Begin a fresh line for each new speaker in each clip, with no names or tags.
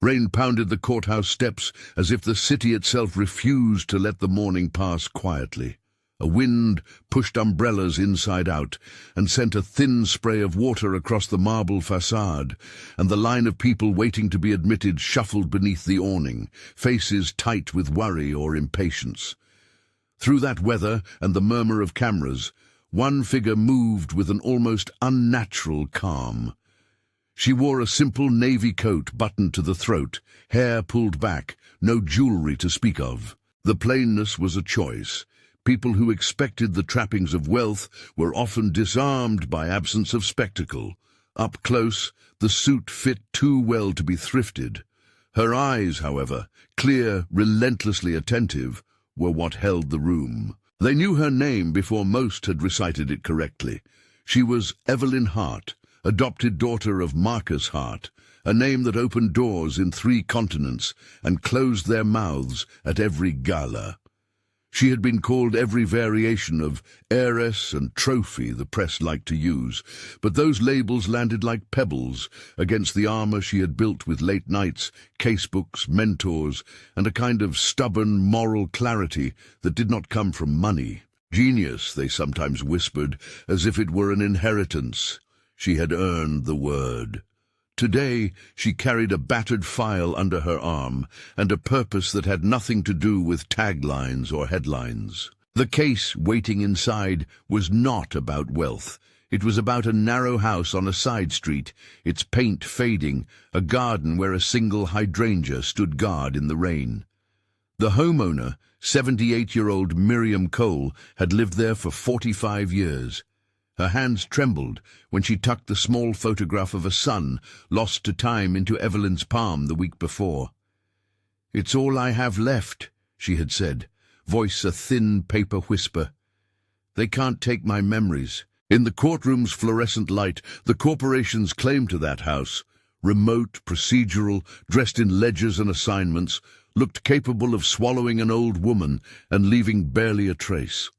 Rain pounded the courthouse steps as if the city itself refused to let the morning pass quietly. A wind pushed umbrellas inside out and sent a thin spray of water across the marble facade, and the line of people waiting to be admitted shuffled beneath the awning, faces tight with worry or impatience. Through that weather and the murmur of cameras, one figure moved with an almost unnatural calm. She wore a simple navy coat buttoned to the throat, hair pulled back, no jewelry to speak of. The plainness was a choice. People who expected the trappings of wealth were often disarmed by absence of spectacle. Up close, the suit fit too well to be thrifted. Her eyes, however, clear, relentlessly attentive, were what held the room. They knew her name before most had recited it correctly. She was Evelyn Hart, adopted daughter of Marcus Hart, a name that opened doors in 3 continents and closed their mouths at every gala. She had been called every variation of heiress and trophy the press liked to use, but those labels landed like pebbles against the armor she had built with late nights, casebooks, mentors, and a kind of stubborn moral clarity that did not come from money. Genius, they sometimes whispered, as if it were an inheritance. She had earned the word. Today, she carried a battered file under her arm and a purpose that had nothing to do with taglines or headlines. The case waiting inside was not about wealth. It was about a narrow house on a side street, its paint fading, a garden where a single hydrangea stood guard in the rain. The homeowner, 78-year-old Miriam Cole, had lived there for 45 years. Her hands trembled when she tucked the small photograph of a son lost to time into Evelyn's palm the week before. "It's all I have left," she had said, voice a thin paper whisper. "They can't take my memories." In the courtroom's fluorescent light, the corporation's claim to that house, remote, procedural, dressed in ledgers and assignments, looked capable of swallowing an old woman and leaving barely a trace.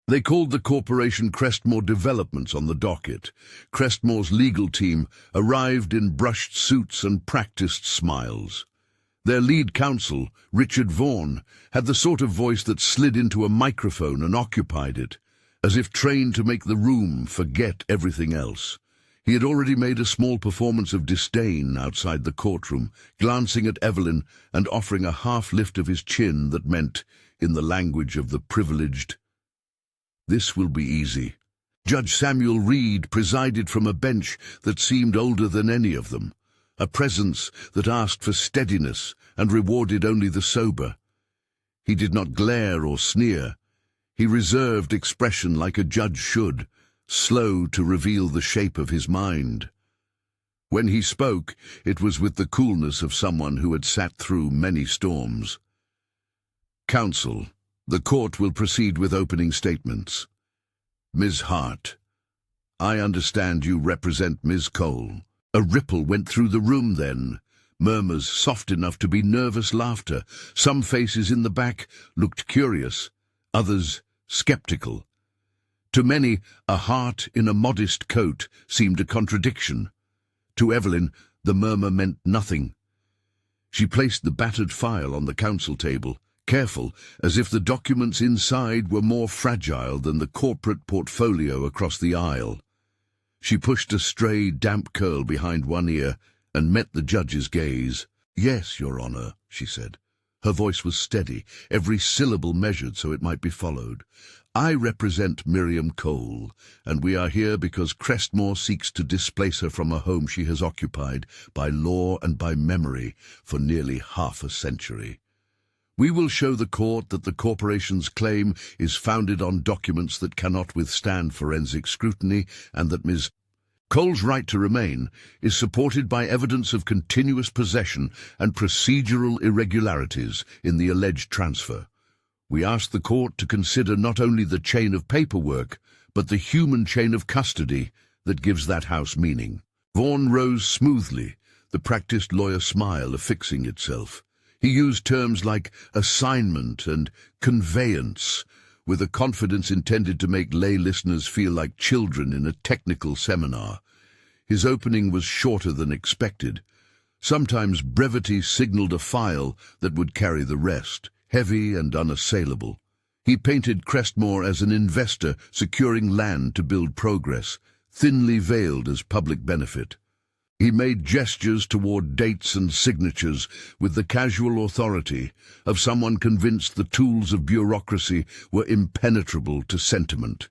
They called the corporation Crestmore Developments on the docket. Crestmore's legal team arrived in brushed suits and practiced smiles. Their lead counsel, Richard Vaughan, had the sort of voice that slid into a microphone and occupied it, as if trained to make the room forget everything else. He had already made a small performance of disdain outside the courtroom, glancing at Evelyn and offering a half lift of his chin that meant, in the language of the privileged, "This will be easy." Judge Samuel Reed presided from a bench that seemed older than any of them, a presence that asked for steadiness and rewarded only the sober. He did not glare or sneer. He reserved expression like a judge should, slow to reveal the shape of his mind. When he spoke, it was with the coolness of someone who had sat through many storms. "Counsel, the court will proceed with opening statements. Ms. Hart, I understand you represent Ms. Cole." A ripple went through the room then, murmurs soft enough to be nervous laughter. Some faces in the back looked curious, others skeptical. To many, a Hart in a modest coat seemed a contradiction. To Evelyn, the murmur meant nothing. She placed the battered file on the counsel table, careful, as if the documents inside were more fragile than the corporate portfolio across the aisle. She pushed a stray, damp curl behind one ear and met the judge's gaze. "Yes, Your Honor," she said. Her voice was steady, every syllable measured so it might be followed. "I represent Miriam Cole, and we are here because Crestmore seeks to displace her from a home she has occupied by law and by memory for nearly half a century. We will show the court that the corporation's claim is founded on documents that cannot withstand forensic scrutiny and that Ms. Cole's right to remain is supported by evidence of continuous possession and procedural irregularities in the alleged transfer. We ask the court to consider not only the chain of paperwork, but the human chain of custody that gives that house meaning." Vaughan rose smoothly, the practiced lawyer smile affixing itself. He used terms like assignment and conveyance, with a confidence intended to make lay listeners feel like children in a technical seminar. His opening was shorter than expected. Sometimes brevity signaled a file that would carry the rest, heavy and unassailable. He painted Crestmore as an investor securing land to build progress, thinly veiled as public benefit. He made gestures toward dates and signatures with the casual authority of someone convinced the tools of bureaucracy were impenetrable to sentiment.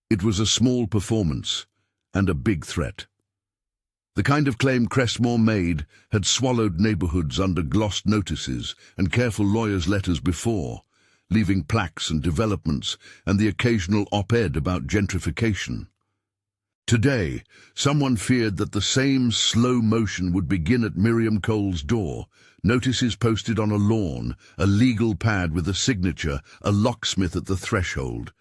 It was a small performance and a big threat. The kind of claim Crestmore made had swallowed neighborhoods under glossed notices and careful lawyers' letters before, leaving plaques and developments and the occasional op-ed about gentrification. Today, someone feared that the same slow motion would begin at Miriam Cole's door, notices posted on a lawn, a legal pad with a signature, a locksmith at the threshold.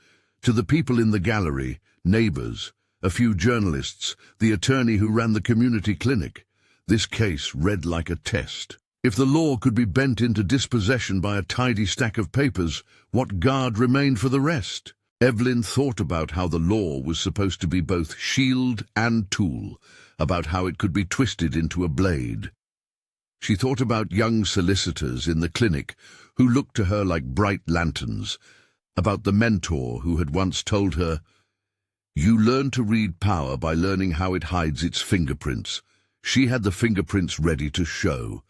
To the people in the gallery, neighbors, a few journalists, the attorney who ran the community clinic, this case read like a test. If the law could be bent into dispossession by a tidy stack of papers, what guard remained for the rest? Evelyn thought about how the law was supposed to be both shield and tool, about how it could be twisted into a blade. She thought about young solicitors in the clinic who looked to her like bright lanterns, about the mentor who had once told her, "You learn to read power by learning how it hides its fingerprints." She had the fingerprints ready to show.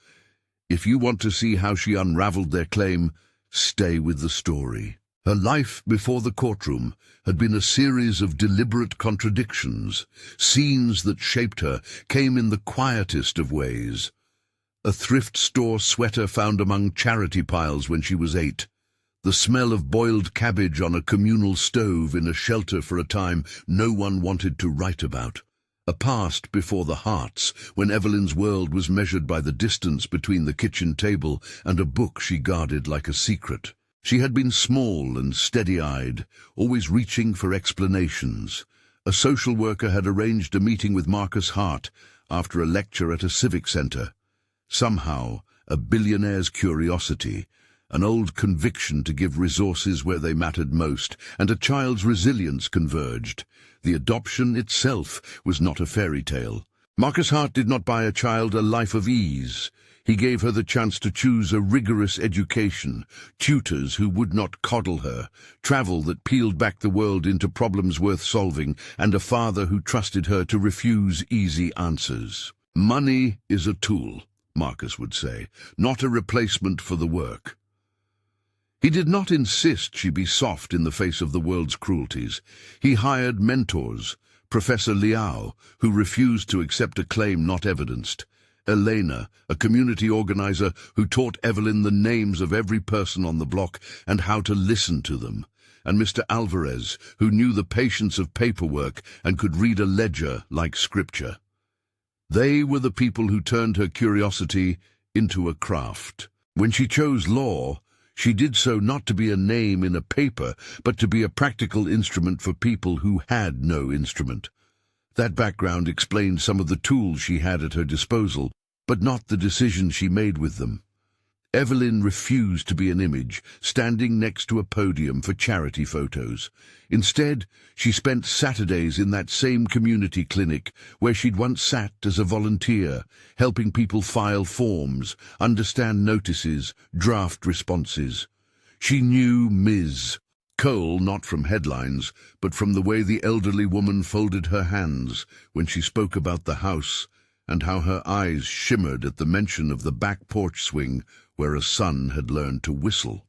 If you want to see how she unraveled their claim, stay with the story. Her life before the courtroom had been a series of deliberate contradictions. Scenes that shaped her came in the quietest of ways. A thrift store sweater found among charity piles when she was 8. The smell of boiled cabbage on a communal stove in a shelter for a time no one wanted to write about. A past before the Harts, when Evelyn's world was measured by the distance between the kitchen table and a book she guarded like a secret. She had been small and steady-eyed, always reaching for explanations. A social worker had arranged a meeting with Marcus Hart after a lecture at a civic centre. Somehow, a billionaire's curiosity, an old conviction to give resources where they mattered most, and a child's resilience converged. The adoption itself was not a fairy tale. Marcus Hart did not buy a child a life of ease. He gave her the chance to choose a rigorous education, tutors who would not coddle her, travel that peeled back the world into problems worth solving, and a father who trusted her to refuse easy answers. "Money is a tool," Marcus would say, "not a replacement for the work." He did not insist she be soft in the face of the world's cruelties. He hired mentors, Professor Liao, who refused to accept a claim not evidenced, Elena, a community organizer who taught Evelyn the names of every person on the block and how to listen to them, and Mr. Alvarez, who knew the patience of paperwork and could read a ledger like scripture. They were the people who turned her curiosity into a craft. When she chose law, she did so not to be a name in a paper, but to be a practical instrument for people who had no instrument. That background explained some of the tools she had at her disposal, but not the decisions she made with them. Evelyn refused to be an image, standing next to a podium for charity photos. Instead, she spent Saturdays in that same community clinic where she'd once sat as a volunteer, helping people file forms, understand notices, draft responses. She knew Ms. Cole not from headlines, but from the way the elderly woman folded her hands when she spoke about the house, and how her eyes shimmered at the mention of the back porch swing where a son had learned to whistle.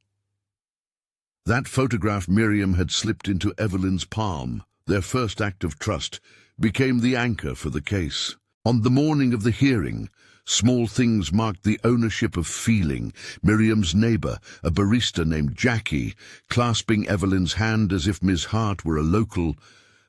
That photograph Miriam had slipped into Evelyn's palm, their first act of trust, became the anchor for the case. On the morning of the hearing, small things marked the ownership of feeling. Miriam's neighbor, a barista named Jackie, clasping Evelyn's hand as if Miss Hart were a local,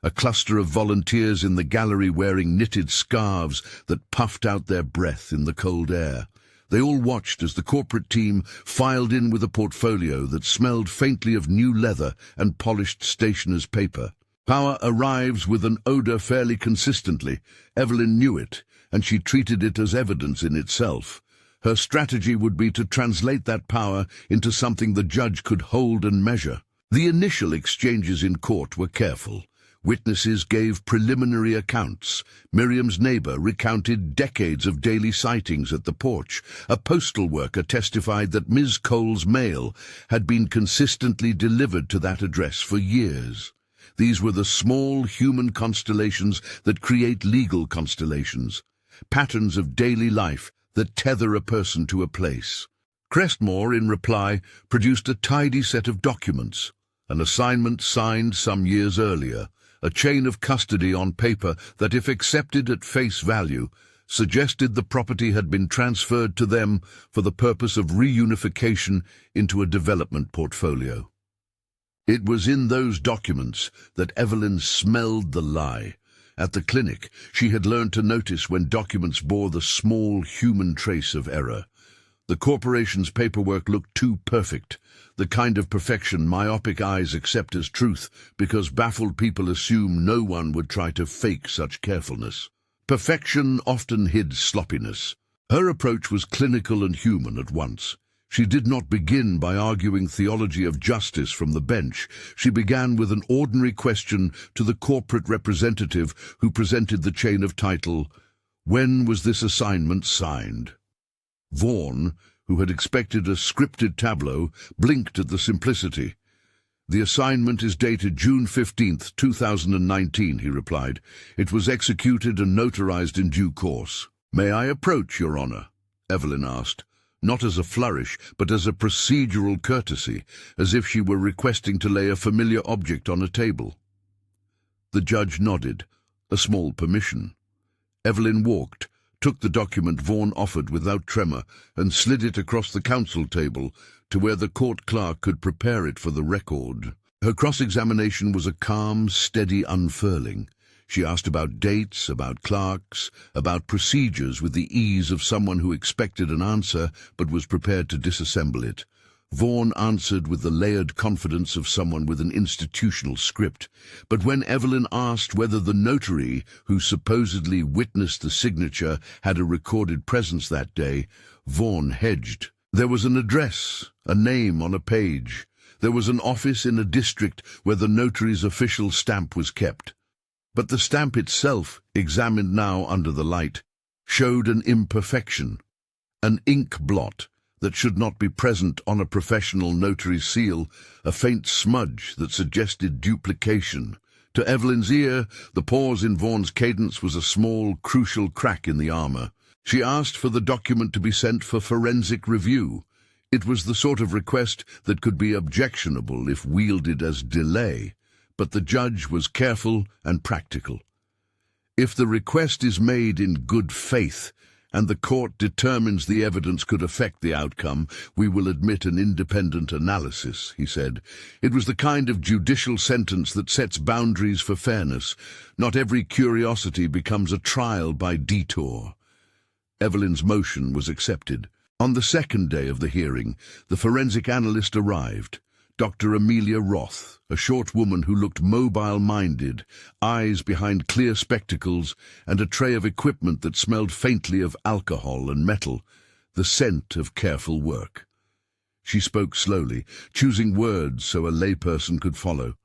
a cluster of volunteers in the gallery wearing knitted scarves that puffed out their breath in the cold air. They all watched as the corporate team filed in with a portfolio that smelled faintly of new leather and polished stationer's paper. Power arrives with an odor fairly consistently. Evelyn knew it, and she treated it as evidence in itself. Her strategy would be to translate that power into something the judge could hold and measure. The initial exchanges in court were careful. Witnesses gave preliminary accounts. Miriam's neighbor recounted decades of daily sightings at the porch. A postal worker testified that Ms. Cole's mail had been consistently delivered to that address for years. These were the small human constellations that create legal constellations, patterns of daily life that tether a person to a place. Crestmore, in reply, produced a tidy set of documents, an assignment signed some years earlier, a chain of custody on paper that, if accepted at face value, suggested the property had been transferred to them for the purpose of reunification into a development portfolio. It was in those documents that Evelyn smelled the lie. At the clinic, she had learned to notice when documents bore the small human trace of error. The corporation's paperwork looked too perfect, the kind of perfection myopic eyes accept as truth because baffled people assume no one would try to fake such carefulness. Perfection often hid sloppiness. Her approach was clinical and human at once. She did not begin by arguing theology of justice from the bench. She began with an ordinary question to the corporate representative who presented the chain of title, "When was this assignment signed?" Vaughan, who had expected a scripted tableau, blinked at the simplicity. "The assignment is dated June 15th, 2019, he replied. "It was executed and notarized in due course." "May I approach, Your Honor?" Evelyn asked, not as a flourish, but as a procedural courtesy, as if she were requesting to lay a familiar object on a table. The judge nodded, a small permission. Evelyn walked, took the document Vaughan offered without tremor, and slid it across the counsel table to where the court clerk could prepare it for the record. Her cross-examination was a calm, steady unfurling. She asked about dates, about clerks, about procedures with the ease of someone who expected an answer but was prepared to disassemble it. Vaughan answered with the layered confidence of someone with an institutional script. But when Evelyn asked whether the notary, who supposedly witnessed the signature, had a recorded presence that day, Vaughan hedged. There was an address, a name on a page. There was an office in a district where the notary's official stamp was kept. But the stamp itself, examined now under the light, showed an imperfection, an ink blot that should not be present on a professional notary's seal, a faint smudge that suggested duplication. To Evelyn's ear, the pause in Vaughan's cadence was a small, crucial crack in the armor. She asked for the document to be sent for forensic review. It was the sort of request that could be objectionable if wielded as delay. But the judge was careful and practical. If the request is made in good faith, and the court determines the evidence could affect the outcome, we will admit an independent analysis, he said. It was the kind of judicial sentence that sets boundaries for fairness. Not every curiosity becomes a trial by detour. Evelyn's motion was accepted. On the second day of the hearing, the forensic analyst arrived. Dr. Amelia Roth, a short woman who looked mobile-minded, eyes behind clear spectacles, and a tray of equipment that smelled faintly of alcohol and metal, the scent of careful work. She spoke slowly, choosing words so a layperson could follow.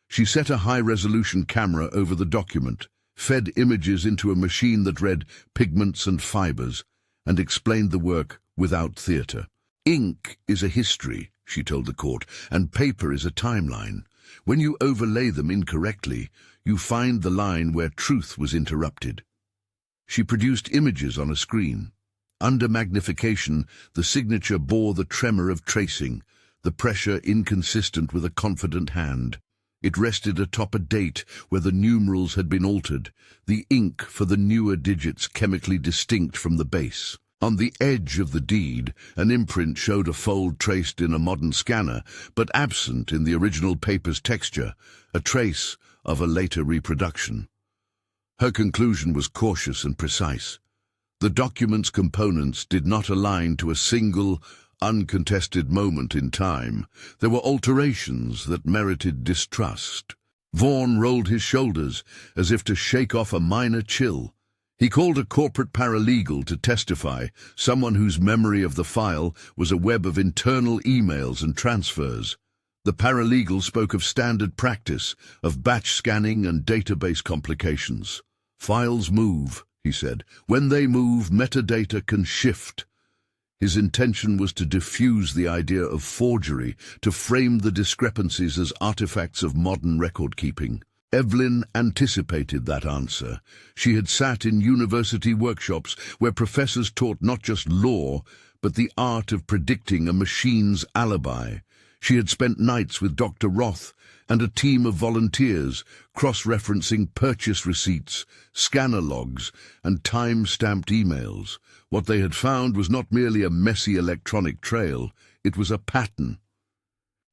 She set a high-resolution camera over the document, fed images into a machine that read pigments and fibers, and explained the work without theatre. "Ink is a history," she told the court, "and paper is a timeline. When you overlay them incorrectly, you find the line where truth was interrupted." She produced images on a screen. Under magnification, the signature bore the tremor of tracing, the pressure inconsistent with a confident hand. It rested atop a date where the numerals had been altered, the ink for the newer digits chemically distinct from the base. On the edge of the deed, an imprint showed a fold traced in a modern scanner, but absent in the original paper's texture, a trace of a later reproduction. Her conclusion was cautious and precise. The document's components did not align to a single, uncontested moment in time. There were alterations that merited distrust. Vaughan rolled his shoulders, as if to shake off a minor chill. He called a corporate paralegal to testify, someone whose memory of the file was a web of internal emails and transfers. The paralegal spoke of standard practice, of batch scanning and database complications. "Files move," he said. "When they move, metadata can shift." His intention was to diffuse the idea of forgery, to frame the discrepancies as artifacts of modern record-keeping. Evelyn anticipated that answer. She had sat in university workshops where professors taught not just law, but the art of predicting a machine's alibi. She had spent nights with Dr. Roth and a team of volunteers, cross-referencing purchase receipts, scanner logs, and time-stamped emails. What they had found was not merely a messy electronic trail, it was a pattern.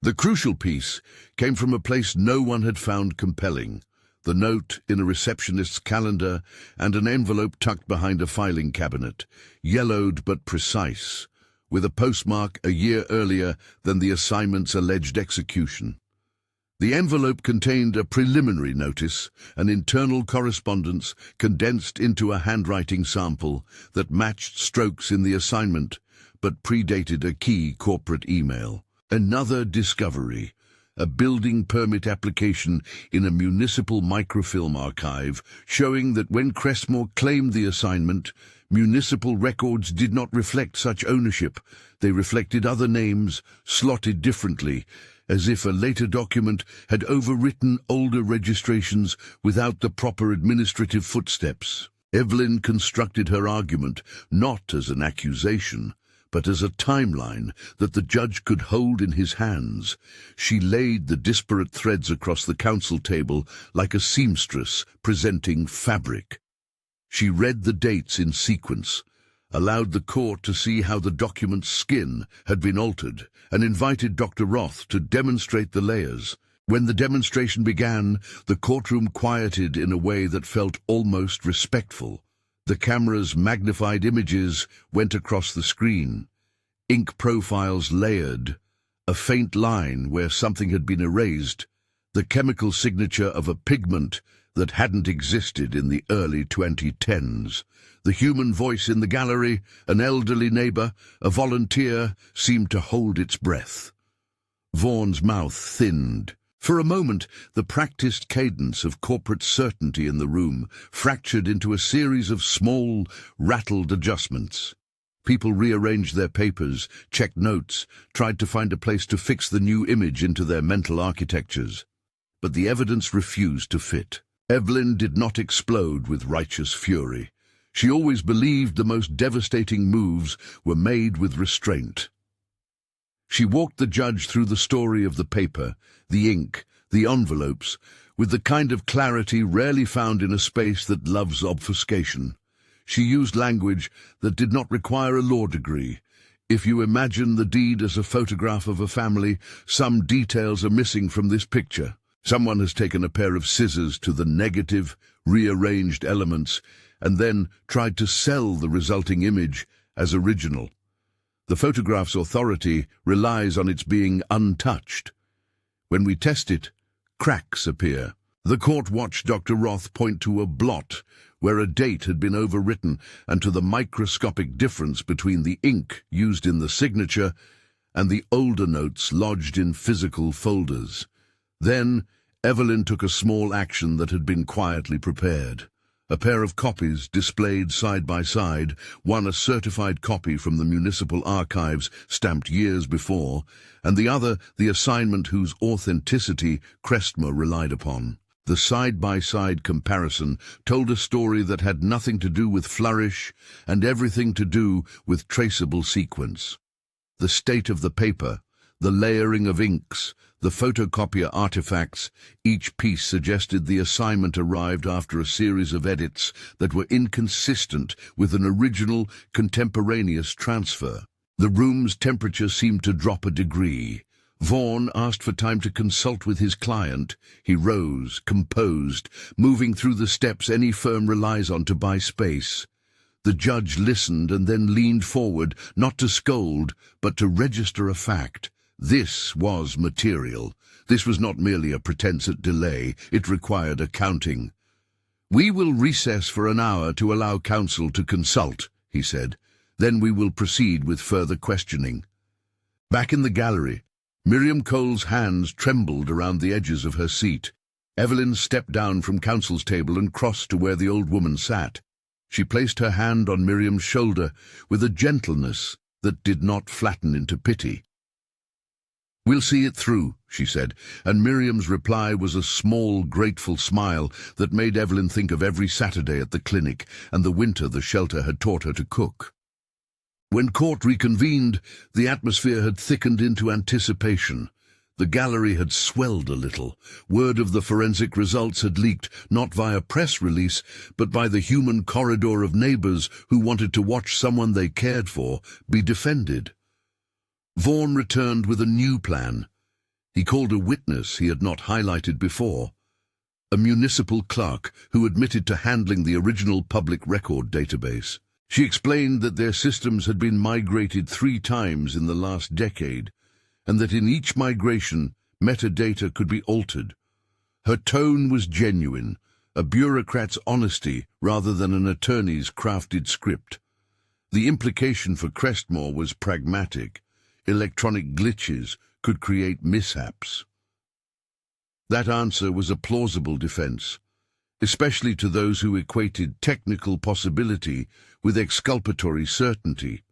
The crucial piece came from a place no one had found compelling: the note in a receptionist's calendar and an envelope tucked behind a filing cabinet, yellowed but precise, with a postmark a year earlier than the assignment's alleged execution. The envelope contained a preliminary notice, an internal correspondence condensed into a handwriting sample that matched strokes in the assignment, but predated a key corporate email. Another discovery: a building permit application in a municipal microfilm archive showing that when Crestmore claimed the assignment, municipal records did not reflect such ownership. They reflected other names, slotted differently, as if a later document had overwritten older registrations without the proper administrative footsteps. Evelyn constructed her argument not as an accusation, but as a timeline that the judge could hold in his hands. She laid the disparate threads across the counsel table like a seamstress presenting fabric. She read the dates in sequence, allowed the court to see how the document's skin had been altered, and invited Dr. Roth to demonstrate the layers. When the demonstration began, the courtroom quieted in a way that felt almost respectful. The camera's magnified images went across the screen, ink profiles layered, a faint line where something had been erased, the chemical signature of a pigment that hadn't existed in the early 2010s. The human voice in the gallery, an elderly neighbor, a volunteer, seemed to hold its breath. Vaughan's mouth thinned. For a moment, the practiced cadence of corporate certainty in the room fractured into a series of small, rattled adjustments. People rearranged their papers, checked notes, tried to find a place to fix the new image into their mental architectures. But the evidence refused to fit. Evelyn did not explode with righteous fury. She always believed the most devastating moves were made with restraint. She walked the judge through the story of the paper, the ink, the envelopes, with the kind of clarity rarely found in a space that loves obfuscation. She used language that did not require a law degree. If you imagine the deed as a photograph of a family, some details are missing from this picture. Someone has taken a pair of scissors to the negative, rearranged elements, and then tried to sell the resulting image as original. The photograph's authority relies on its being untouched. When we test it, cracks appear. The court watched Dr. Roth point to a blot where a date had been overwritten and to the microscopic difference between the ink used in the signature and the older notes lodged in physical folders. Then Evelyn took a small action that had been quietly prepared. A pair of copies displayed side by side, one a certified copy from the municipal archives stamped years before, and the other the assignment whose authenticity Crestmore relied upon. The side-by-side comparison told a story that had nothing to do with flourish and everything to do with traceable sequence. The state of the paper, the layering of inks, the photocopier artifacts, each piece suggested the assignment arrived after a series of edits that were inconsistent with an original, contemporaneous transfer. The room's temperature seemed to drop a degree. Vaughan asked for time to consult with his client. He rose, composed, moving through the steps any firm relies on to buy space. The judge listened and then leaned forward, not to scold, but to register a fact. This was material. This was not merely a pretense at delay. It required accounting. "We will recess for an hour to allow counsel to consult," he said. "Then we will proceed with further questioning." Back in the gallery, Miriam Cole's hands trembled around the edges of her seat. Evelyn stepped down from counsel's table and crossed to where the old woman sat. She placed her hand on Miriam's shoulder with a gentleness that did not flatten into pity. "We'll see it through," she said, and Miriam's reply was a small, grateful smile that made Evelyn think of every Saturday at the clinic and the winter the shelter had taught her to cook. When court reconvened, the atmosphere had thickened into anticipation. The gallery had swelled a little. Word of the forensic results had leaked, not via press release, but by the human corridor of neighbors who wanted to watch someone they cared for be defended. Vaughan returned with a new plan. He called a witness he had not highlighted before, a municipal clerk who admitted to handling the original public record database. She explained that their systems had been migrated 3 times in the last decade, and that in each migration, metadata could be altered. Her tone was genuine, a bureaucrat's honesty rather than an attorney's crafted script. The implication for Crestmore was pragmatic. Electronic glitches could create mishaps. That answer was a plausible defense, especially to those who equated technical possibility with exculpatory certainty.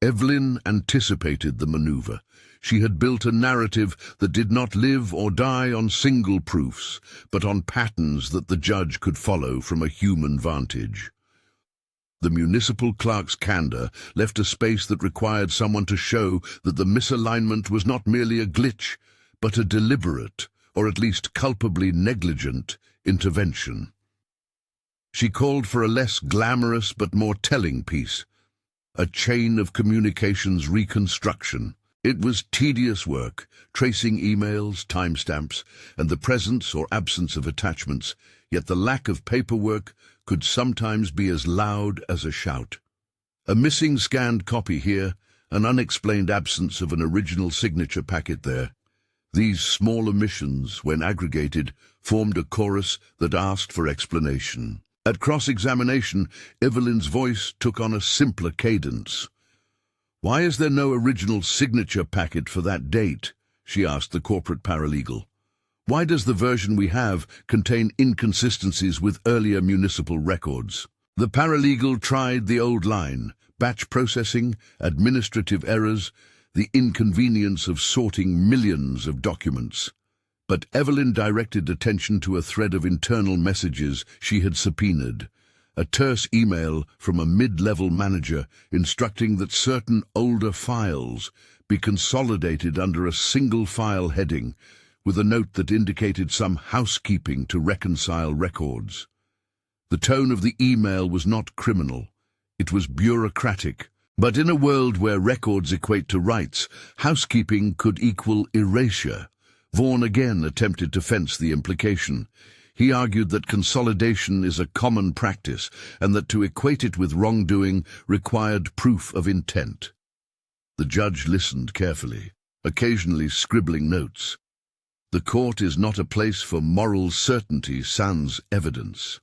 Evelyn anticipated the maneuver. She had built a narrative that did not live or die on single proofs, but on patterns that the judge could follow from a human vantage. The municipal clerk's candor left a space that required someone to show that the misalignment was not merely a glitch, but a deliberate, or at least culpably negligent, intervention. She called for a less glamorous but more telling piece, a chain of communications reconstruction. It was tedious work, tracing emails, timestamps, and the presence or absence of attachments, yet the lack of paperwork could sometimes be as loud as a shout. A missing scanned copy here, an unexplained absence of an original signature packet there. These small omissions, when aggregated, formed a chorus that asked for explanation. At cross-examination, Evelyn's voice took on a simpler cadence. "Why is there no original signature packet for that date?" she asked the corporate paralegal. "Why does the version we have contain inconsistencies with earlier municipal records?" The paralegal tried the old line: batch processing, administrative errors, the inconvenience of sorting millions of documents. But Evelyn directed attention to a thread of internal messages she had subpoenaed, a terse email from a mid-level manager instructing that certain older files be consolidated under a single file heading, with a note that indicated some housekeeping to reconcile records. The tone of the email was not criminal, it was bureaucratic. But in a world where records equate to rights, housekeeping could equal erasure. Vaughan again attempted to fence the implication. He argued that consolidation is a common practice and that to equate it with wrongdoing required proof of intent. The judge listened carefully, occasionally scribbling notes. "The court is not a place for moral certainty sans evidence."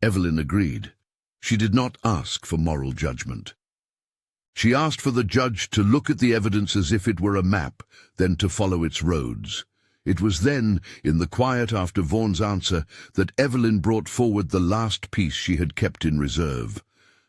Evelyn agreed. She did not ask for moral judgment. She asked for the judge to look at the evidence as if it were a map, then to follow its roads. It was then, in the quiet after Vaughan's answer, that Evelyn brought forward the last piece she had kept in reserve.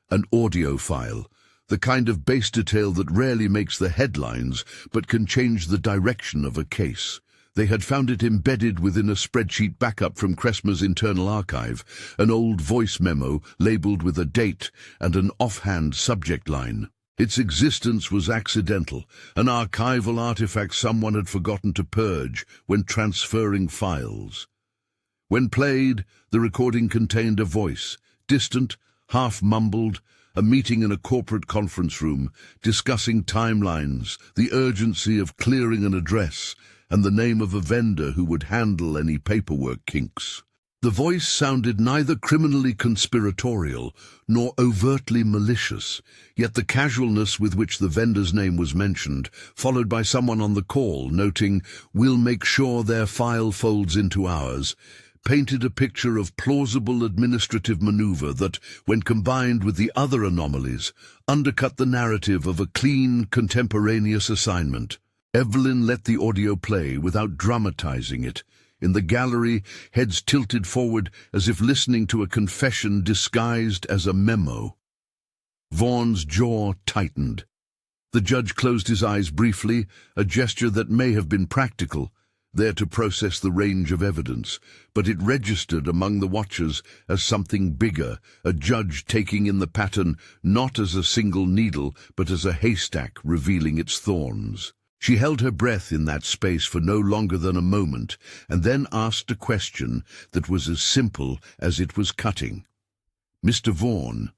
An audio file, the kind of base detail that rarely makes the headlines, but can change the direction of a case. They had found it embedded within a spreadsheet backup from Crestmore's internal archive, an old voice memo labeled with a date and an offhand subject line. Its existence was accidental, an archival artifact someone had forgotten to purge when transferring files. When played, the recording contained a voice, distant, half-mumbled, a meeting in a corporate conference room, discussing timelines, the urgency of clearing an address, and the name of a vendor who would handle any paperwork kinks. The voice sounded neither criminally conspiratorial nor overtly malicious, yet the casualness with which the vendor's name was mentioned, followed by someone on the call noting, "We'll make sure their file folds into ours," painted a picture of plausible administrative maneuver that, when combined with the other anomalies, undercut the narrative of a clean, contemporaneous assignment. Evelyn let the audio play without dramatizing it. In the gallery, heads tilted forward as if listening to a confession disguised as a memo. Vaughan's jaw tightened. The judge closed his eyes briefly, a gesture that may have been practical, there to process the range of evidence, but it registered among the watchers as something bigger, a judge taking in the pattern not as a single needle, but as a haystack revealing its thorns. She held her breath in that space for no longer than a moment, and then asked a question that was as simple as it was cutting. "Mr. Vaughan,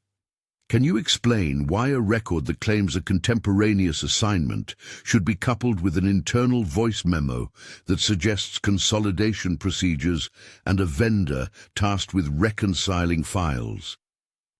can you explain why a record that claims a contemporaneous assignment should be coupled with an internal voice memo that suggests consolidation procedures and a vendor tasked with reconciling files?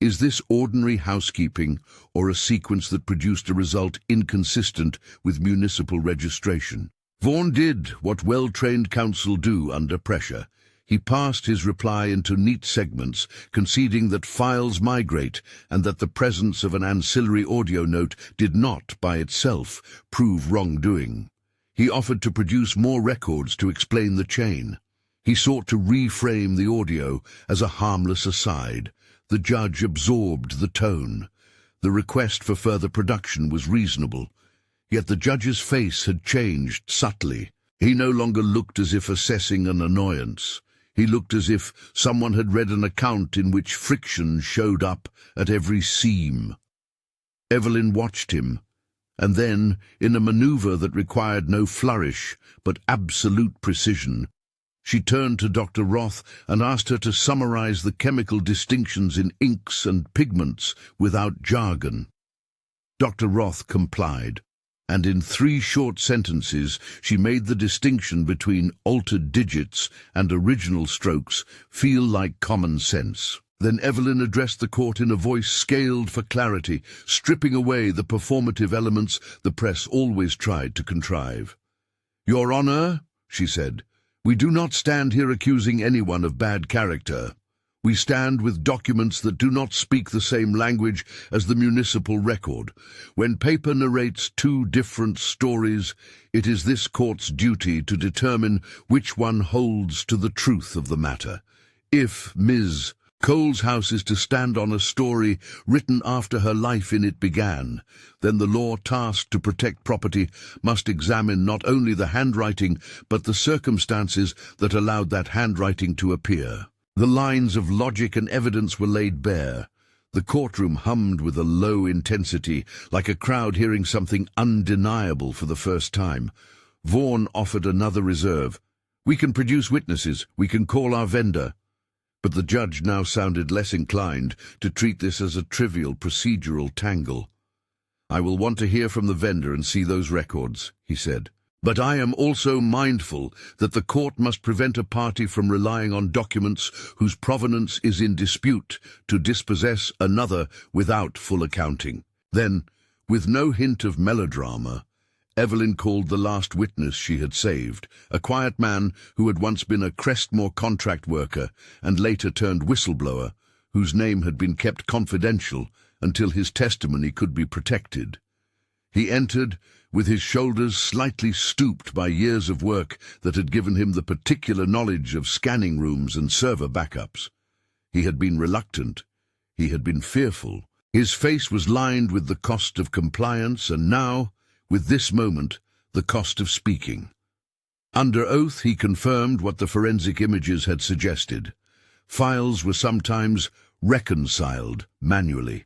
Is this ordinary housekeeping or a sequence that produced a result inconsistent with municipal registration?" Vaughan did what well-trained counsel do under pressure. He passed his reply into neat segments, conceding that files migrate and that the presence of an ancillary audio note did not, by itself, prove wrongdoing. He offered to produce more records to explain the chain. He sought to reframe the audio as a harmless aside. The judge absorbed the tone. The request for further production was reasonable. Yet the judge's face had changed subtly. He no longer looked as if assessing an annoyance. He looked as if someone had read an account in which friction showed up at every seam. Evelyn watched him, and then, in a maneuver that required no flourish but absolute precision, she turned to Dr. Roth and asked her to summarize the chemical distinctions in inks and pigments without jargon. Dr. Roth complied, and in 3 short sentences she made the distinction between altered digits and original strokes feel like common sense. Then Evelyn addressed the court in a voice scaled for clarity, stripping away the performative elements the press always tried to contrive. "Your Honor," she said, "we do not stand here accusing anyone of bad character. We stand with documents that do not speak the same language as the municipal record. When paper narrates 2 different stories, it is this court's duty to determine which one holds to the truth of the matter. If Ms. Cole's house is to stand on a story written after her life in it began, then the law tasked to protect property must examine not only the handwriting but the circumstances that allowed that handwriting to appear." The lines of logic and evidence were laid bare. The courtroom hummed with a low intensity, like a crowd hearing something undeniable for the first time. Vaughan offered another reserve. "We can produce witnesses. We can call our vendor." But the judge now sounded less inclined to treat this as a trivial procedural tangle. "I will want to hear from the vendor and see those records," he said. "But I am also mindful that the court must prevent a party from relying on documents whose provenance is in dispute to dispossess another without full accounting." Then, with no hint of melodrama, Evelyn called the last witness she had saved, a quiet man who had once been a Crestmore contract worker and later turned whistleblower, whose name had been kept confidential until his testimony could be protected. He entered, with his shoulders slightly stooped by years of work that had given him the particular knowledge of scanning rooms and server backups. He had been reluctant. He had been fearful. His face was lined with the cost of compliance, and now, with this moment, the cost of speaking. Under oath, he confirmed what the forensic images had suggested. Files were sometimes reconciled manually.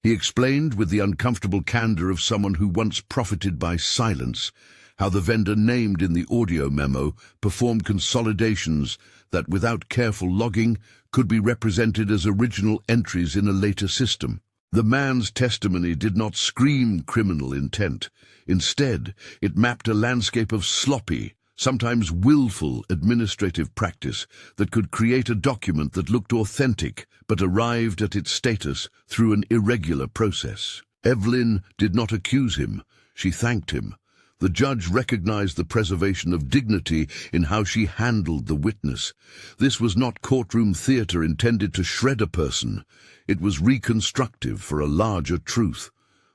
He explained with the uncomfortable candor of someone who once profited by silence how the vendor named in the audio memo performed consolidations that, without careful logging, could be represented as original entries in a later system. The man's testimony did not scream criminal intent. Instead, it mapped a landscape of sloppy, sometimes willful administrative practice that could create a document that looked authentic but arrived at its status through an irregular process. Evelyn did not accuse him. She thanked him. The judge recognized the preservation of dignity in how she handled the witness. This was not courtroom theater intended to shred a person. It was reconstructive for a larger truth.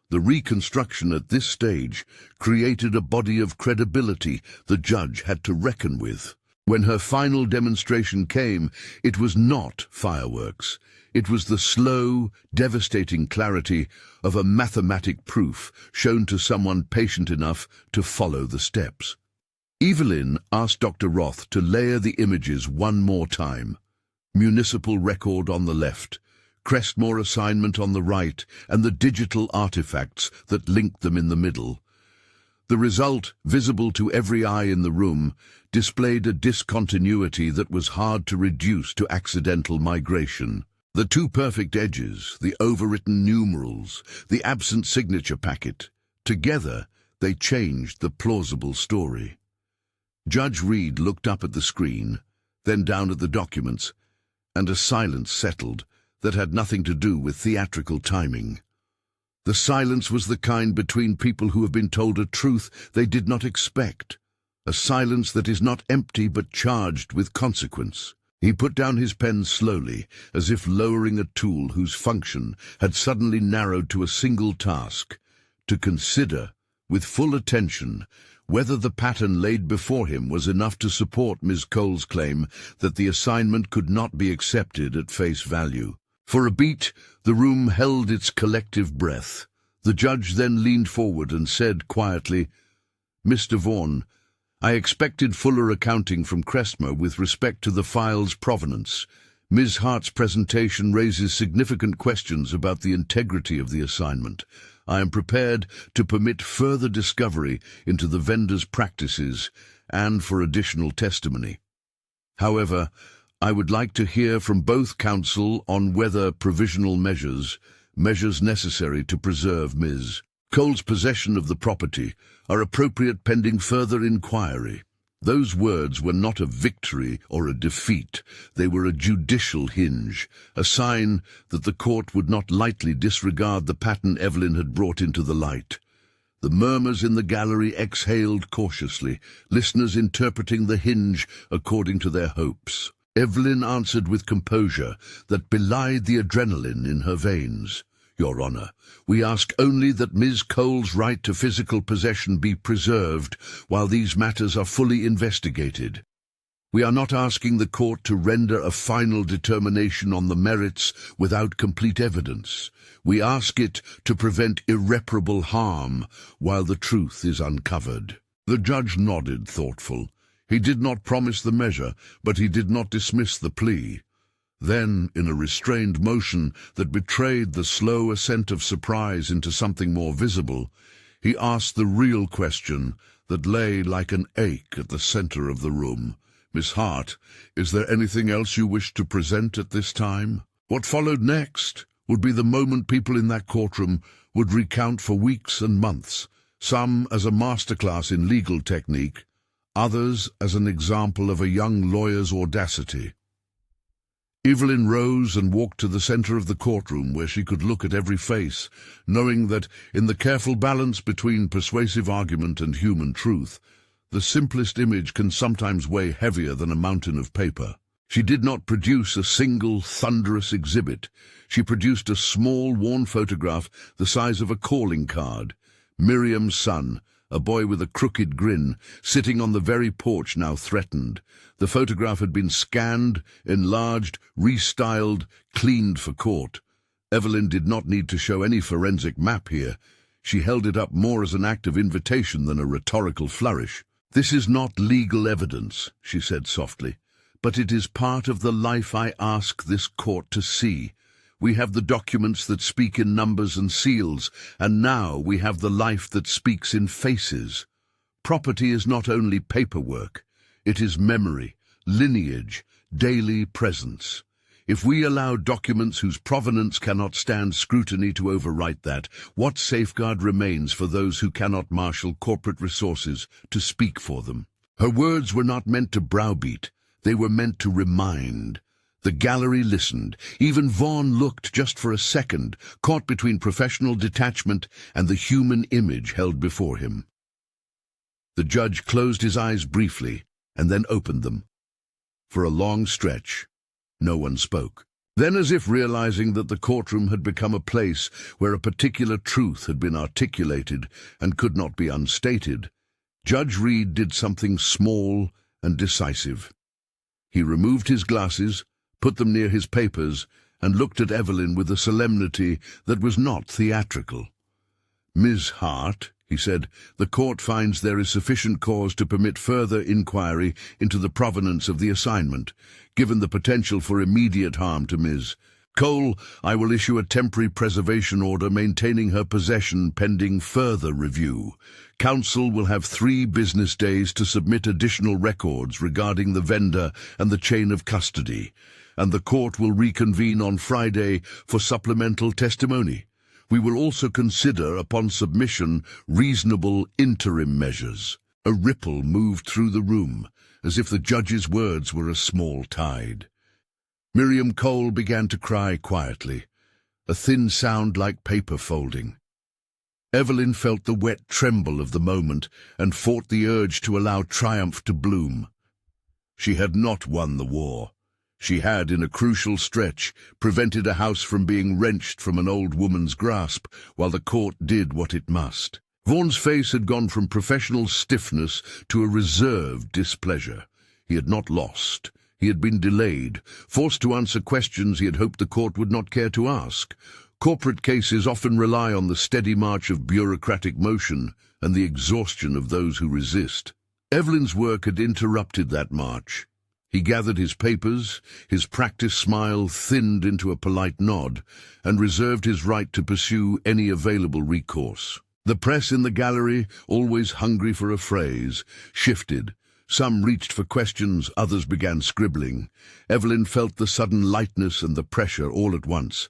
The reconstruction at this stage created a body of credibility the judge had to reckon with. When her final demonstration came, it was not fireworks. It was the slow, devastating clarity of a mathematic proof shown to someone patient enough to follow the steps. Evelyn asked Dr. Roth to layer the images one more time. Municipal record on the left, Crestmore assignment on the right, and the digital artifacts that linked them in the middle. The result, visible to every eye in the room, displayed a discontinuity that was hard to reduce to accidental migration. The two perfect edges, the overwritten numerals, the absent signature packet, together they changed the plausible story. Judge Reed looked up at the screen, then down at the documents, and a silence settled that had nothing to do with theatrical timing. The silence was the kind between people who have been told a truth they did not expect, a silence that is not empty but charged with consequence. He put down his pen slowly, as if lowering a tool whose function had suddenly narrowed to a single task, to consider, with full attention, whether the pattern laid before him was enough to support Ms. Cole's claim that the assignment could not be accepted at face value. For a beat, the room held its collective breath. The judge then leaned forward and said quietly, "Mr. Vaughan, I expected fuller accounting from Crestmore with respect to the file's provenance. Ms. Hart's presentation raises significant questions about the integrity of the assignment. I am prepared to permit further discovery into the vendor's practices and for additional testimony. However, I would like to hear from both counsel on whether provisional measures necessary to preserve Ms. Cole's possession of the property are appropriate pending further inquiry." Those words were not a victory or a defeat. They were a judicial hinge, a sign that the court would not lightly disregard the pattern Evelyn had brought into the light. The murmurs in the gallery exhaled cautiously, listeners interpreting the hinge according to their hopes. Evelyn answered with composure that belied the adrenaline in her veins. "Your Honor, we ask only that Ms. Cole's right to physical possession be preserved while these matters are fully investigated. We are not asking the court to render a final determination on the merits without complete evidence. We ask it to prevent irreparable harm while the truth is uncovered." The judge nodded, thoughtful. He did not promise the measure, but he did not dismiss the plea. Then, in a restrained motion that betrayed the slow ascent of surprise into something more visible, he asked the real question that lay like an ache at the center of the room. "Miss Hart, is there anything else you wish to present at this time?" What followed next would be the moment people in that courtroom would recount for weeks and months, some as a masterclass in legal technique, others as an example of a young lawyer's audacity. Evelyn rose and walked to the center of the courtroom where she could look at every face, knowing that, in the careful balance between persuasive argument and human truth, the simplest image can sometimes weigh heavier than a mountain of paper. She did not produce a single thunderous exhibit. She produced a small, worn photograph the size of a calling card. Miriam's son, a boy with a crooked grin, sitting on the very porch now threatened. The photograph had been scanned, enlarged, restyled, cleaned for court. Evelyn did not need to show any forensic map here. She held it up more as an act of invitation than a rhetorical flourish. "This is not legal evidence," she said softly, "but it is part of the life I ask this court to see. We have the documents that speak in numbers and seals, and now we have the life that speaks in faces. Property is not only paperwork, it is memory, lineage, daily presence. If we allow documents whose provenance cannot stand scrutiny to overwrite that, what safeguard remains for those who cannot marshal corporate resources to speak for them?" Her words were not meant to browbeat, they were meant to remind. The gallery listened. Even Vaughan looked just for a second, caught between professional detachment and the human image held before him. The judge closed his eyes briefly and then opened them. For a long stretch, no one spoke. Then, as if realizing that the courtroom had become a place where a particular truth had been articulated and could not be unstated, Judge Reed did something small and decisive. He removed his glasses, put them near his papers, and looked at Evelyn with a solemnity that was not theatrical. "Ms. Hart," he said, "the court finds there is sufficient cause to permit further inquiry into the provenance of the assignment, given the potential for immediate harm to Ms. Cole. I will issue a temporary preservation order maintaining her possession pending further review. Counsel will have 3 business days to submit additional records regarding the vendor and the chain of custody, and the court will reconvene on Friday for supplemental testimony. We will also consider, upon submission, reasonable interim measures." A ripple moved through the room, as if the judge's words were a small tide. Miriam Cole began to cry quietly, a thin sound like paper folding. Evelyn felt the wet tremble of the moment and fought the urge to allow triumph to bloom. She had not won the war. She had, in a crucial stretch, prevented a house from being wrenched from an old woman's grasp while the court did what it must. Vaughan's face had gone from professional stiffness to a reserved displeasure. He had not lost. He had been delayed, forced to answer questions he had hoped the court would not care to ask. Corporate cases often rely on the steady march of bureaucratic motion and the exhaustion of those who resist. Evelyn's work had interrupted that march. He gathered his papers, his practiced smile thinned into a polite nod, and reserved his right to pursue any available recourse. The press in the gallery, always hungry for a phrase, shifted. Some reached for questions, others began scribbling. Evelyn felt the sudden lightness and the pressure all at once.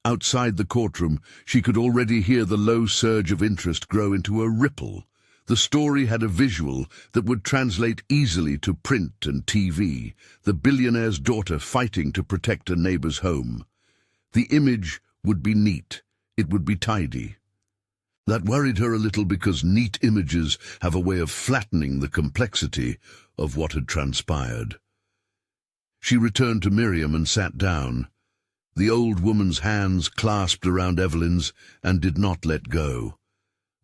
Outside the courtroom, she could already hear the low surge of interest grow into a ripple. The story had a visual that would translate easily to print and TV, the billionaire's daughter fighting to protect a neighbor's home. The image would be neat, it would be tidy. That worried her a little because neat images have a way of flattening the complexity of what had transpired. She returned to Miriam and sat down. The old woman's hands clasped around Evelyn's and did not let go.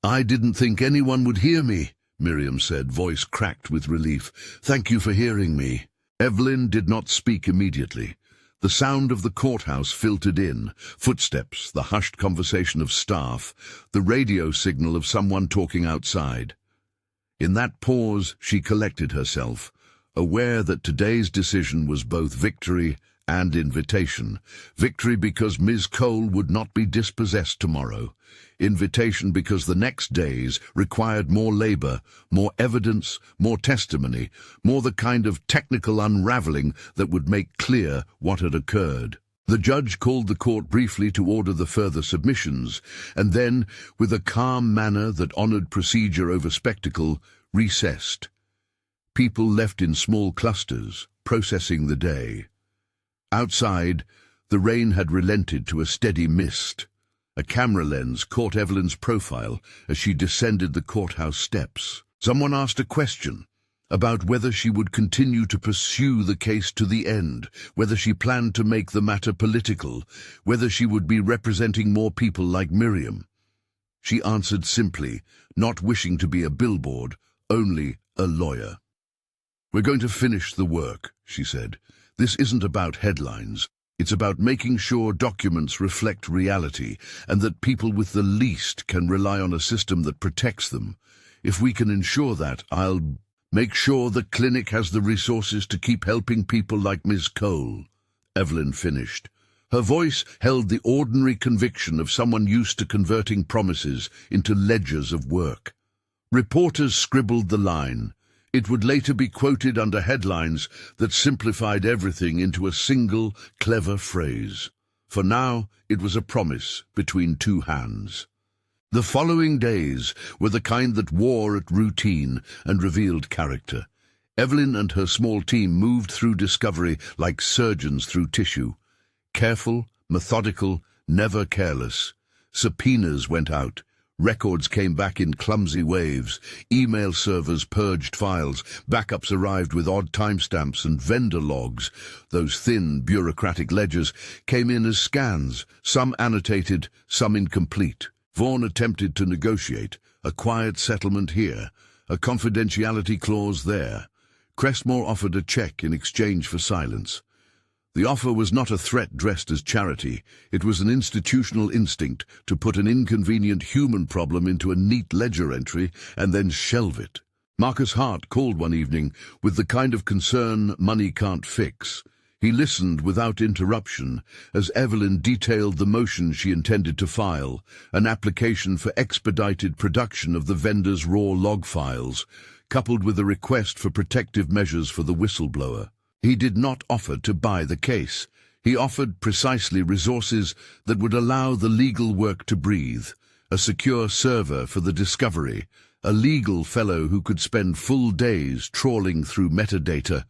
"I didn't think anyone would hear me," Miriam said, voice cracked with relief. "Thank you for hearing me." Evelyn did not speak immediately. The sound of the courthouse filtered in, footsteps, the hushed conversation of staff, the radio signal of someone talking outside. In that pause, she collected herself, aware that today's decision was both victory and invitation. Victory because Ms. Cole would not be dispossessed tomorrow. Invitation because the next days required more labor, more evidence, more testimony, more the kind of technical unraveling that would make clear what had occurred. The judge called the court briefly to order the further submissions, and then, with a calm manner that honored procedure over spectacle, recessed. People left in small clusters, processing the day. Outside, the rain had relented to a steady mist. A camera lens caught Evelyn's profile as she descended the courthouse steps. Someone asked a question about whether she would continue to pursue the case to the end, whether she planned to make the matter political, whether she would be representing more people like Miriam. She answered simply, not wishing to be a billboard, only a lawyer. "We're going to finish the work," she said. "This isn't about headlines. It's about making sure documents reflect reality and that people with the least can rely on a system that protects them. If we can ensure that, I'll make sure the clinic has the resources to keep helping people like Ms. Cole." Evelyn finished. Her voice held the ordinary conviction of someone used to converting promises into ledgers of work. Reporters scribbled the line. It would later be quoted under headlines that simplified everything into a single, clever phrase. For now, it was a promise between 2 hands. The following days were the kind that wore at routine and revealed character. Evelyn and her small team moved through discovery like surgeons through tissue. Careful, methodical, never careless. Subpoenas went out. Records came back in clumsy waves. Email servers purged files. Backups arrived with odd timestamps and vendor logs. Those thin, bureaucratic ledgers came in as scans, some annotated, some incomplete. Vaughan attempted to negotiate. A quiet settlement here, a confidentiality clause there. Crestmore offered a check in exchange for silence. The offer was not a threat dressed as charity. It was an institutional instinct to put an inconvenient human problem into a neat ledger entry and then shelve it. Marcus Hart called one evening with the kind of concern money can't fix. He listened without interruption as Evelyn detailed the motion she intended to file, an application for expedited production of the vendor's raw log files, coupled with a request for protective measures for the whistleblower. He did not offer to buy the case. He offered precisely resources that would allow the legal work to breathe, a secure server for the discovery, a legal fellow who could spend full days trawling through metadata,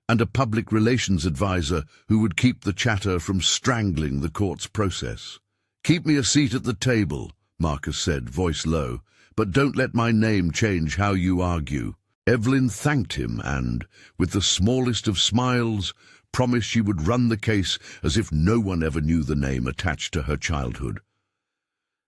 and a public relations advisor who would keep the chatter from strangling the court's process. "Keep me a seat at the table," Marcus said, voice low, "but don't let my name change how you argue." Evelyn thanked him and, with the smallest of smiles, promised she would run the case as if no one ever knew the name attached to her childhood.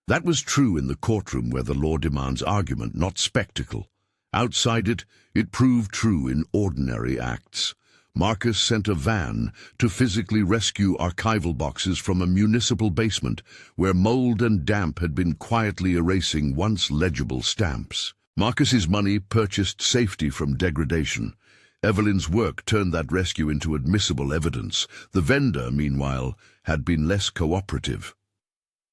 That was true in the courtroom where the law demands argument, not spectacle. Outside it, it proved true in ordinary acts. Marcus sent a van to physically rescue archival boxes from a municipal basement where mold and damp had been quietly erasing once legible stamps. Marcus's money purchased safety from degradation. Evelyn's work turned that rescue into admissible evidence. The vendor, meanwhile, had been less cooperative.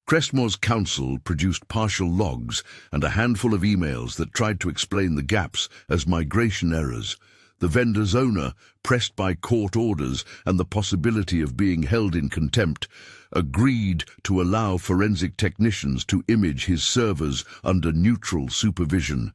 Crestmore's counsel produced partial logs and a handful of emails that tried to explain the gaps as migration errors. The vendor's owner, pressed by court orders and the possibility of being held in contempt, agreed to allow forensic technicians to image his servers under neutral supervision.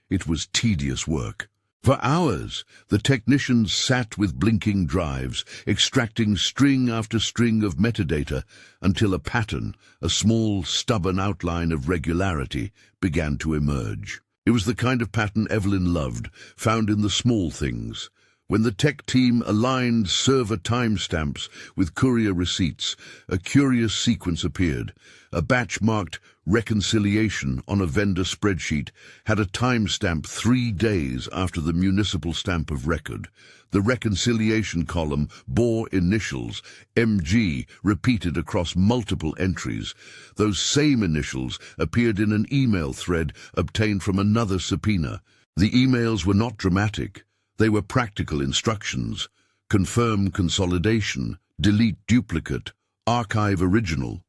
It was tedious work. For hours, the technicians sat with blinking drives, extracting string after string of metadata until a pattern, a small, stubborn outline of regularity, began to emerge. It was the kind of pattern Evelyn loved, found in the small things. When the tech team aligned server timestamps with courier receipts, a curious sequence appeared. A batch marked reconciliation on a vendor spreadsheet had a timestamp 3 days after the municipal stamp of record. The reconciliation column bore initials, MG, repeated across multiple entries. Those same initials appeared in an email thread obtained from another subpoena. The emails were not dramatic. They were practical instructions: confirm consolidation, delete duplicate, archive original.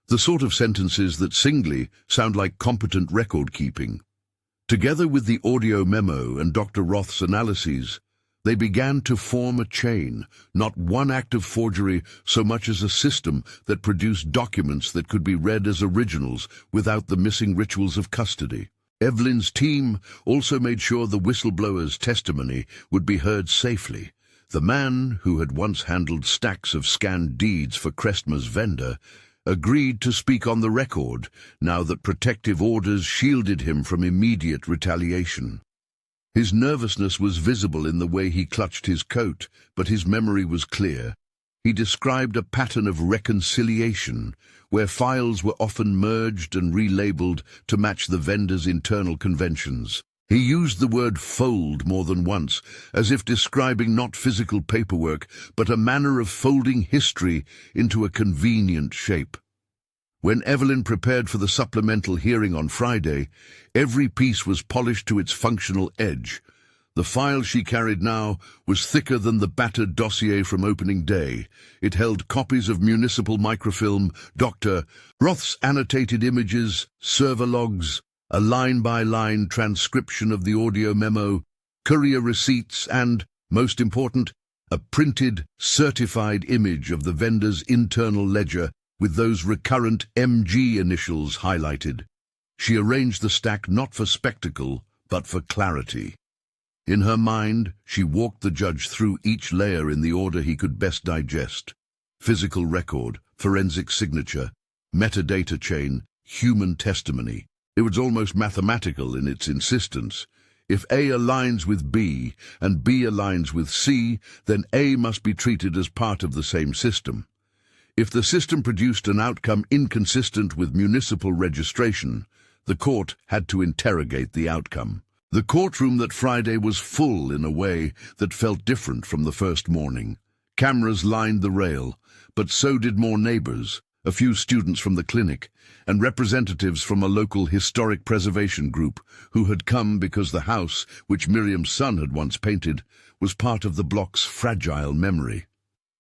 The sort of sentences that singly sound like competent record-keeping. Together with the audio memo and Dr. Roth's analyses, they began to form a chain, not one act of forgery so much as a system that produced documents that could be read as originals without the missing rituals of custody. Evelyn's team also made sure the whistleblower's testimony would be heard safely. The man, who had once handled stacks of scanned deeds for Crestmore's vendor, agreed to speak on the record, now that protective orders shielded him from immediate retaliation. His nervousness was visible in the way he clutched his coat, but his memory was clear. He described a pattern of reconciliation, where files were often merged and relabeled to match the vendor's internal conventions. He used the word fold more than once, as if describing not physical paperwork, but a manner of folding history into a convenient shape. When Evelyn prepared for the supplemental hearing on Friday, every piece was polished to its functional edge. The file she carried now was thicker than the battered dossier from opening day. It held copies of municipal microfilm, Dr. Roth's annotated images, server logs, a line-by-line transcription of the audio memo, courier receipts, and, most important, a printed, certified image of the vendor's internal ledger with those recurrent MG initials highlighted. She arranged the stack not for spectacle, but for clarity. In her mind, she walked the judge through each layer in the order he could best digest: physical record, forensic signature, metadata chain, human testimony. It was almost mathematical in its insistence. If A aligns with B and B aligns with C, then A must be treated as part of the same system. If the system produced an outcome inconsistent with municipal registration, the court had to interrogate the outcome. The courtroom that Friday was full in a way that felt different from the first morning. Cameras lined the rail, but so did more neighbors, a few students from the clinic, and representatives from a local historic preservation group who had come because the house, which Miriam's son had once painted, was part of the block's fragile memory.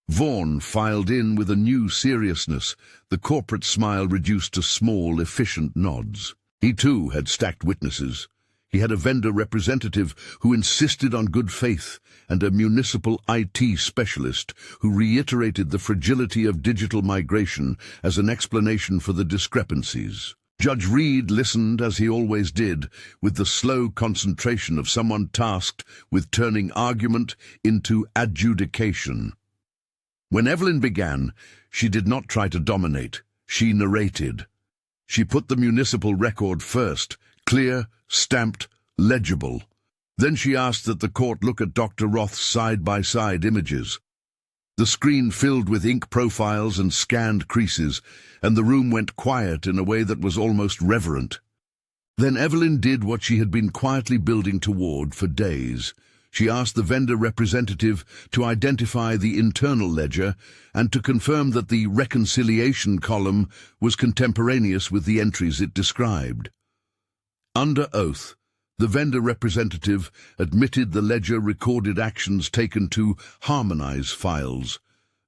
Vaughan filed in with a new seriousness, the corporate smile reduced to small, efficient nods. He too had stacked witnesses. He had a vendor representative who insisted on good faith and a municipal IT specialist who reiterated the fragility of digital migration as an explanation for the discrepancies. Judge Reed listened, as he always did, with the slow concentration of someone tasked with turning argument into adjudication. When Evelyn began, she did not try to dominate. She narrated. She put the municipal record first, clear, stamped, legible. Then she asked that the court look at Dr. Roth's side-by-side images. The screen filled with ink profiles and scanned creases, and the room went quiet in a way that was almost reverent. Then Evelyn did what she had been quietly building toward for days. She asked the vendor representative to identify the internal ledger and to confirm that the reconciliation column was contemporaneous with the entries it described. Under oath, the vendor representative admitted the ledger recorded actions taken to harmonize files,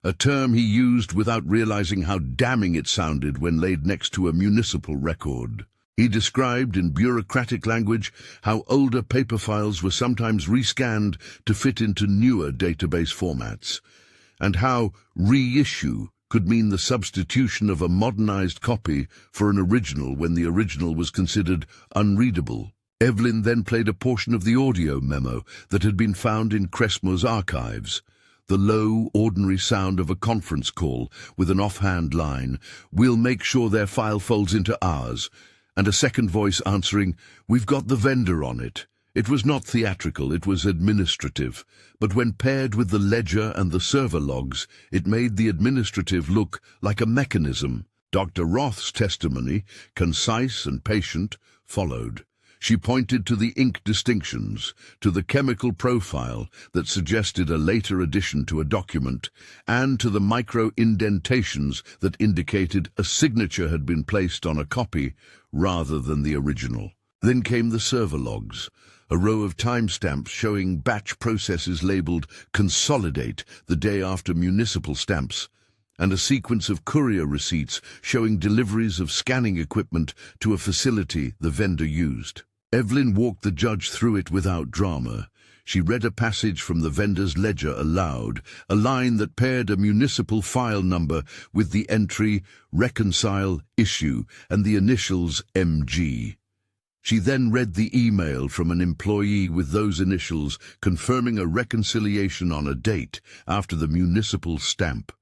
a term he used without realizing how damning it sounded when laid next to a municipal record. He described in bureaucratic language how older paper files were sometimes rescanned to fit into newer database formats, and how reissue could mean the substitution of a modernized copy for an original when the original was considered unreadable. Evelyn then played a portion of the audio memo that had been found in Cressmore's archives, the low, ordinary sound of a conference call with an offhand line, "We'll make sure their file folds into ours," and a second voice answering, "We've got the vendor on it." It was not theatrical, it was administrative, but when paired with the ledger and the server logs, it made the administrative look like a mechanism. Dr. Roth's testimony, concise and patient, followed. She pointed to the ink distinctions, to the chemical profile that suggested a later addition to a document, and to the micro-indentations that indicated a signature had been placed on a copy rather than the original. Then came the server logs, a row of timestamps showing batch processes labeled "Consolidate" the day after municipal stamps, and a sequence of courier receipts showing deliveries of scanning equipment to a facility the vendor used. Evelyn walked the judge through it without drama. She read a passage from the vendor's ledger aloud, a line that paired a municipal file number with the entry "Reconcile Issue" and the initials MG. She then read the email from an employee with those initials confirming a reconciliation on a date after the municipal stamp.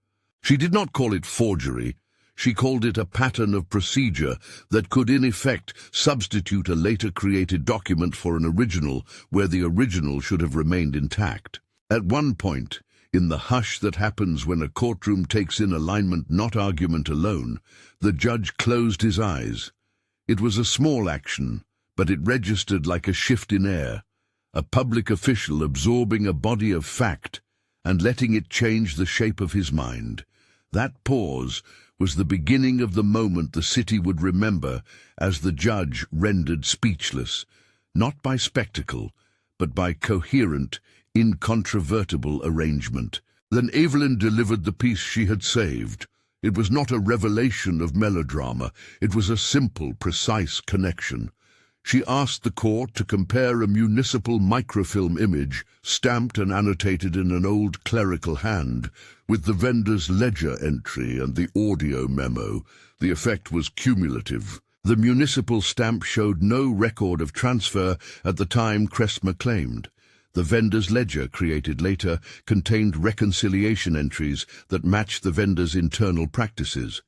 She did not call it forgery. She called it a pattern of procedure that could in effect substitute a later created document for an original where the original should have remained intact. At one point, in the hush that happens when a courtroom takes in alignment, not argument alone, the judge closed his eyes. It was a small action, but it registered like a shift in air, a public official absorbing a body of fact and letting it change the shape of his mind. That pause was the beginning of the moment the city would remember as the judge rendered speechless, not by spectacle, but by coherent, incontrovertible arrangement. Then Evelyn delivered the piece she had saved. It was not a revelation of melodrama, it was a simple, precise connection. She asked the court to compare a municipal microfilm image, stamped and annotated in an old clerical hand, with the vendor's ledger entry and the audio memo. The effect was cumulative. The municipal stamp showed no record of transfer at the time Cressmore claimed. The vendor's ledger, created later, contained reconciliation entries that matched the vendor's internal practices.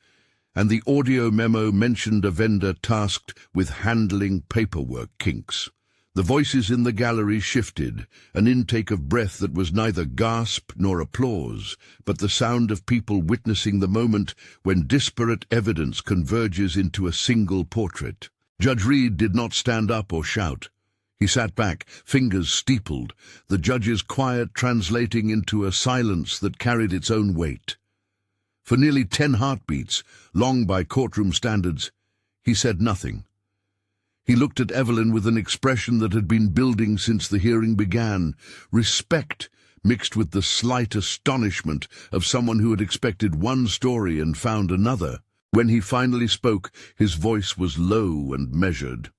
and the audio memo mentioned a vendor tasked with handling paperwork kinks. The voices in the gallery shifted, an intake of breath that was neither gasp nor applause, but the sound of people witnessing the moment when disparate evidence converges into a single portrait. Judge Reed did not stand up or shout. He sat back, fingers steepled, the judge's quiet translating into a silence that carried its own weight. For nearly 10 heartbeats, long by courtroom standards, he said nothing. He looked at Evelyn with an expression that had been building since the hearing began, respect mixed with the slight astonishment of someone who had expected one story and found another. When he finally spoke, his voice was low and measured.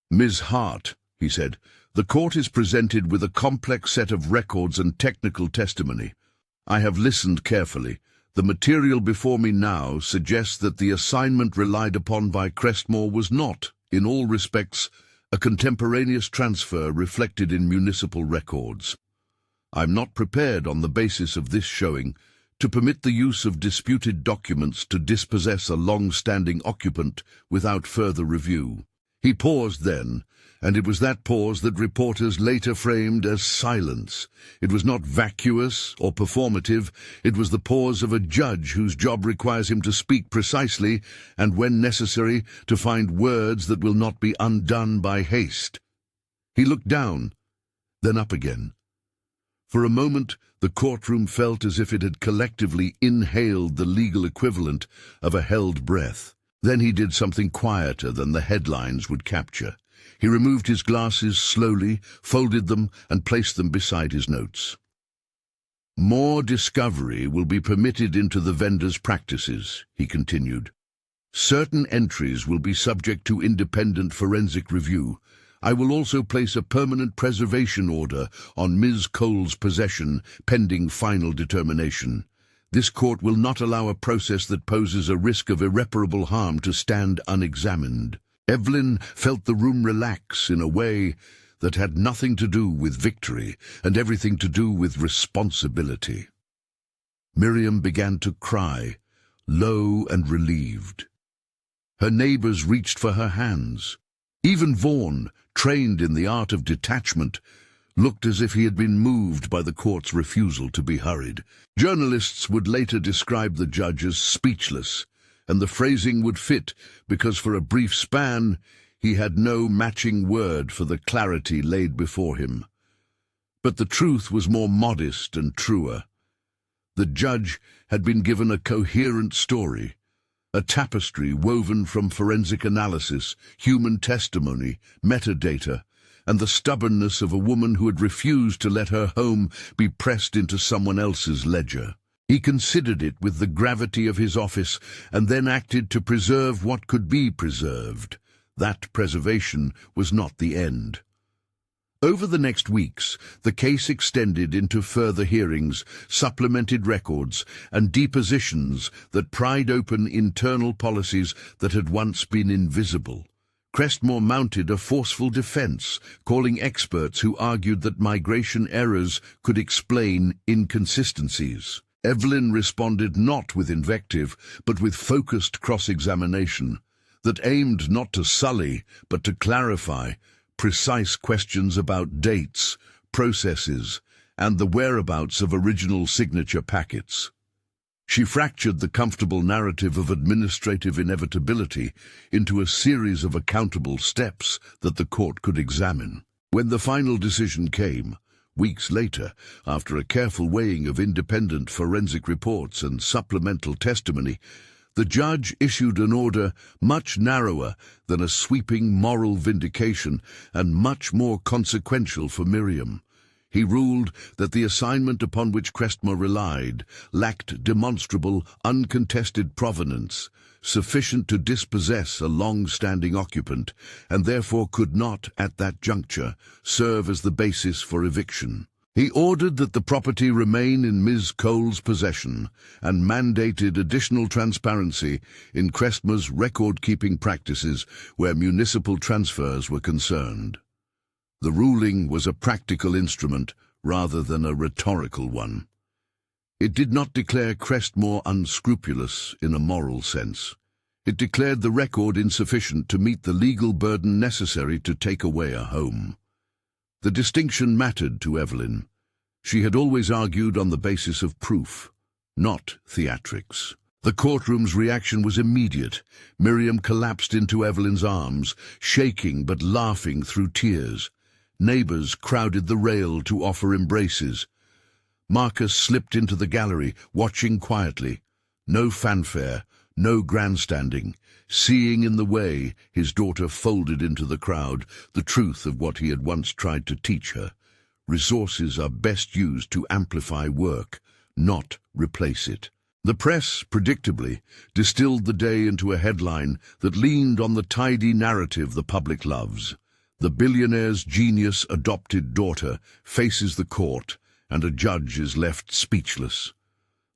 "Ms. Hart," he said, "the court is presented with a complex set of records and technical testimony. I have listened carefully. The material before me now suggests that the assignment relied upon by Crestmore was not, in all respects, a contemporaneous transfer reflected in municipal records. I'm not prepared on the basis of this showing to permit the use of disputed documents to dispossess a long-standing occupant without further review." He paused then, and it was that pause that reporters later framed as silence. It was not vacuous or performative. It was the pause of a judge whose job requires him to speak precisely and, when necessary, to find words that will not be undone by haste. He looked down, then up again. For a moment, the courtroom felt as if it had collectively inhaled the legal equivalent of a held breath. Then he did something quieter than the headlines would capture. He removed his glasses slowly, folded them, and placed them beside his notes. "More discovery will be permitted into the vendor's practices," he continued. "Certain entries will be subject to independent forensic review. I will also place a permanent preservation order on Ms. Cole's possession, pending final determination. This court will not allow a process that poses a risk of irreparable harm to stand unexamined." Evelyn felt the room relax in a way that had nothing to do with victory and everything to do with responsibility. Miriam began to cry, low and relieved. Her neighbors reached for her hands. Even Vaughan, trained in the art of detachment, looked as if he had been moved by the court's refusal to be hurried. Journalists would later describe the judge as speechless, and the phrasing would fit because for a brief span he had no matching word for the clarity laid before him. But the truth was more modest and truer. The judge had been given a coherent story, a tapestry woven from forensic analysis, human testimony, metadata, and the stubbornness of a woman who had refused to let her home be pressed into someone else's ledger. He considered it with the gravity of his office and then acted to preserve what could be preserved. That preservation was not the end. Over the next weeks, the case extended into further hearings, supplemented records, and depositions that pried open internal policies that had once been invisible. Crestmore mounted a forceful defense, calling experts who argued that migration errors could explain inconsistencies. Evelyn responded not with invective, but with focused cross-examination that aimed not to sully, but to clarify precise questions about dates, processes, and the whereabouts of original signature packets. She fractured the comfortable narrative of administrative inevitability into a series of accountable steps that the court could examine. When the final decision came, weeks later, after a careful weighing of independent forensic reports and supplemental testimony, the judge issued an order much narrower than a sweeping moral vindication and much more consequential for Miriam. He ruled that the assignment upon which Crestmore relied lacked demonstrable, uncontested provenance, sufficient to dispossess a long-standing occupant, and therefore could not, at that juncture, serve as the basis for eviction. He ordered that the property remain in Ms. Cole's possession and mandated additional transparency in Crestmore's record-keeping practices where municipal transfers were concerned. The ruling was a practical instrument rather than a rhetorical one. It did not declare Crestmore unscrupulous in a moral sense. It declared the record insufficient to meet the legal burden necessary to take away a home. The distinction mattered to Evelyn. She had always argued on the basis of proof, not theatrics. The courtroom's reaction was immediate. Miriam collapsed into Evelyn's arms, shaking but laughing through tears. Neighbors crowded the rail to offer embraces. Marcus slipped into the gallery, watching quietly. No fanfare, no grandstanding. Seeing in the way, his daughter folded into the crowd the truth of what he had once tried to teach her. Resources are best used to amplify work, not replace it. The press, predictably, distilled the day into a headline that leaned on the tidy narrative the public loves. The billionaire's genius adopted daughter faces the court, and a judge is left speechless.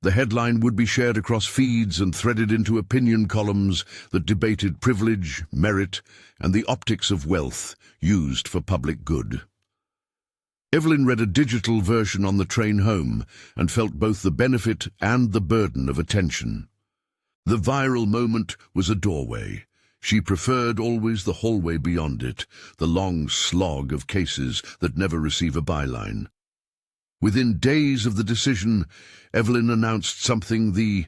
The headline would be shared across feeds and threaded into opinion columns that debated privilege, merit, and the optics of wealth used for public good. Evelyn read a digital version on the train home and felt both the benefit and the burden of attention. The viral moment was a doorway. She preferred always the hallway beyond it, the long slog of cases that never receive a byline. Within days of the decision, Evelyn announced something the